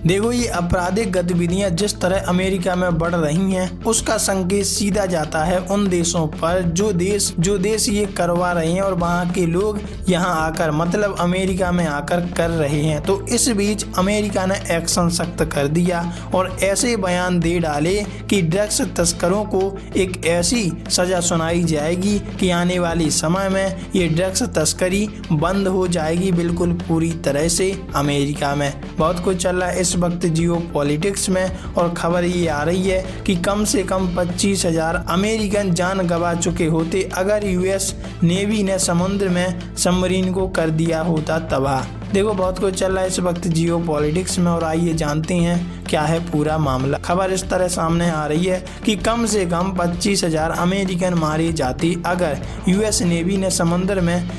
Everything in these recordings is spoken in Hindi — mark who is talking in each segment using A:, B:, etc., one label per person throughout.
A: देखो, ये आपराधिक गतिविधियां जिस तरह अमेरिका में बढ़ रही हैं, उसका संकेत सीधा जाता है उन देशों पर जो देश ये करवा रहे हैं और वहाँ के लोग यहाँ आकर मतलब अमेरिका में आकर कर रहे हैं। तो इस बीच अमेरिका ने एक्शन सख्त कर दिया और ऐसे बयान दे डाले कि ड्रग्स तस्करों को एक ऐसी सजा सुनाई जाएगी कि आने वाले समय में ये ड्रग्स तस्करी बंद हो जाएगी बिल्कुल पूरी तरह से। अमेरिका में बहुत कुछ चल रहा है इस वक्त जियो पॉलिटिक्स में और खबर ये आ रही है कि कम से कम 25,000 अमेरिकन जान गंवा चुके होते अगर यूएस नेवी ने समुद्र में सबमरीन को कर दिया होता तबाह। देखो, बहुत कुछ चल रहा है इस वक्त जियो पॉलिटिक्स में और आइए जानते हैं क्या है पूरा मामला। खबर इस तरह सामने आ रही है कि कम से कम 25,000 अमेरिकन मारे जाते अगर यूएस नेवी ने समुद्र में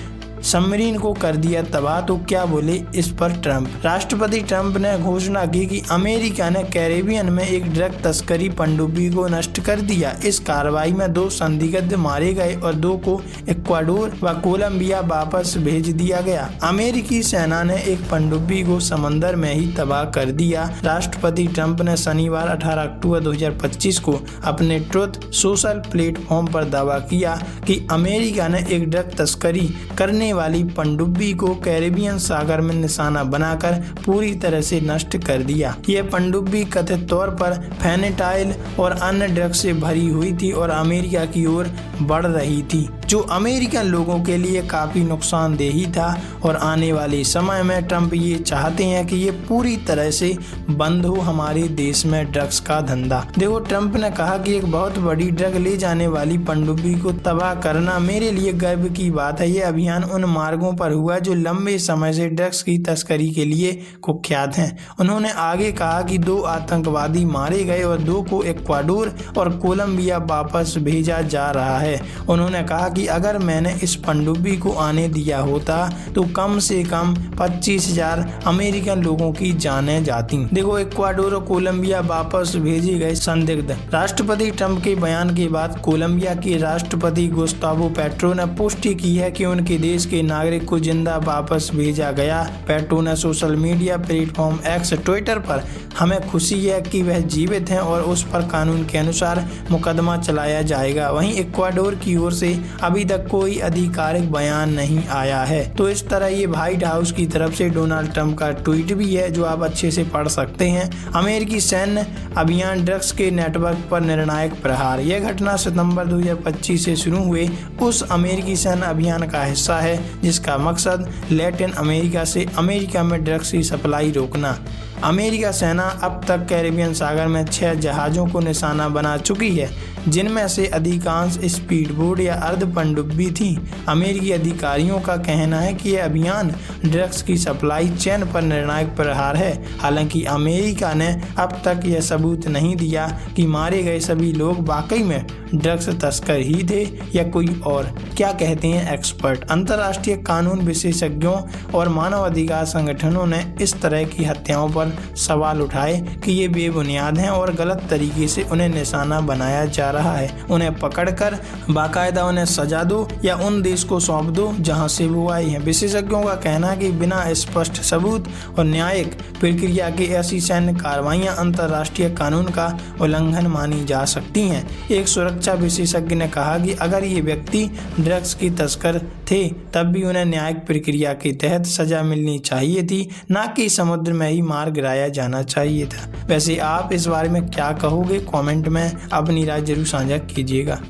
A: सबमरीन को कर दिया तबाह। तो क्या बोले इस पर ट्रंप। राष्ट्रपति ट्रंप ने घोषणा की कि अमेरिका ने कैरेबियन में एक ड्रग तस्करी पनडुब्बी को नष्ट कर दिया। इस कार्रवाई में 2 संदिग्ध मारे गए और 2 को इक्वाडोर व कोलंबिया वापस भेज दिया गया। अमेरिकी सेना ने एक पनडुब्बी को समंदर में ही तबाह कर दिया। राष्ट्रपति ट्रंप ने शनिवार 18 अक्टूबर 2025 को अपने ट्रुथ सोशल प्लेटफॉर्म पर दावा किया कि अमेरिका ने एक ड्रग तस्करी करने वाली पनडुब्बी को कैरेबियन सागर में निशाना बनाकर पूरी तरह से नष्ट कर दिया। यह पनडुब्बी कथित तौर पर फेनेटाइल और अन्य ड्रग्स से भरी हुई थी और अमेरिका की ओर बढ़ रही थी, जो अमेरिकन लोगों के लिए काफी नुकसानदेही था। और आने वाले समय में ट्रंप ये चाहते हैं कि ये पूरी तरह से बंद हो हमारे देश में ड्रग्स का धंधा। देखो, ट्रंप ने कहा कि एक बहुत बड़ी ड्रग ले जाने वाली पनडुब्बी को तबाह करना मेरे लिए गर्व की बात है। ये अभियान उन मार्गों पर हुआ जो लंबे समय से ड्रग्स की तस्करी के लिए कुख्यात हैं। उन्होंने आगे कहा कि 2 आतंकवादी मारे गए और 2 को इक्वाडोर और कोलंबिया वापस भेजा जा रहा है। उन्होंने कहा कि अगर मैंने इस पनडुब्बी को आने दिया होता तो कम से कम 25,000 अमेरिकन लोगों की जानें जाती। देखो, इक्वाडोर और कोलंबिया वापस भेजे गए संदिग्ध। राष्ट्रपति ट्रंप के बयान के बाद कोलंबिया के राष्ट्रपति गुस्तावो पेट्रो ने पुष्टि की है कि उनके देश के नागरिक को जिंदा वापस भेजा गया। पेट्रो ने social media platform x Twitter पर हमें खुशी है कि वह जीवित हैं और उस पर कानून के अनुसार मुकदमा चलाया जाएगा। वहीं इक्वाडोर की ओर से अभी तक कोई आधिकारिक बयान नहीं आया है। तो इस तरह ये व्हाइट हाउस की तरफ से डोनाल्ड ट्रंप का ट्वीट भी है जो आप अच्छे से पढ़ सकते हैं। अमेरिकी सैन्य अभियान ड्रग्स के नेटवर्क पर निर्णायक प्रहार। यह घटना सितंबर 2025 से शुरू हुए उस अमेरिकी सैन्य अभियान का हिस्सा है जिसका मकसद लैटिन अमेरिका से अमेरिका में ड्रग्स की सप्लाई रोकना। अमेरिका सेना अब तक कैरेबियन सागर में 6 जहाज़ों को निशाना बना चुकी है, जिनमें से अधिकांश स्पीड बोट या अर्ध पनडुब्बी थी। अमेरिकी अधिकारियों का कहना है कि यह अभियान ड्रग्स की सप्लाई चेन पर निर्णायक प्रहार है। हालांकि अमेरिका ने अब तक यह सबूत नहीं दिया कि मारे गए सभी लोग वाकई में ड्रग्स तस्कर ही थे या कोई और। क्या कहते हैं एक्सपर्ट। अंतर्राष्ट्रीय कानून विशेषज्ञों और मानवाधिकार संगठनों ने इस तरह की हत्याओं पर सवाल उठाए कि ये बेबुनियाद हैं और गलत तरीके से उन्हें निशाना बनाया जा रहा है। उन्हें पकड़कर बाकायदा उन्हें सजा दो या उन देश को सौंप दो जहां से वो आई हैं। विशेषज्ञों का कहना है कि बिना स्पष्ट सबूत और न्यायिक प्रक्रिया के ऐसी सैन्य कार्रवाइयां अंतर्राष्ट्रीय कानून का उल्लंघन मानी जा सकती हैं। एक सुरक्षा विशेषज्ञ ने कहा कि अगर ये व्यक्ति ड्रग्स की तस्कर थे तब भी उन्हें न्यायिक प्रक्रिया के तहत सजा मिलनी चाहिए थी, ना कि समुद्र में ही मार गिराया जाना चाहिए था। वैसे आप इस बारे में क्या कहोगे? कमेंट में अपनी राय जरूर साझा कीजिएगा।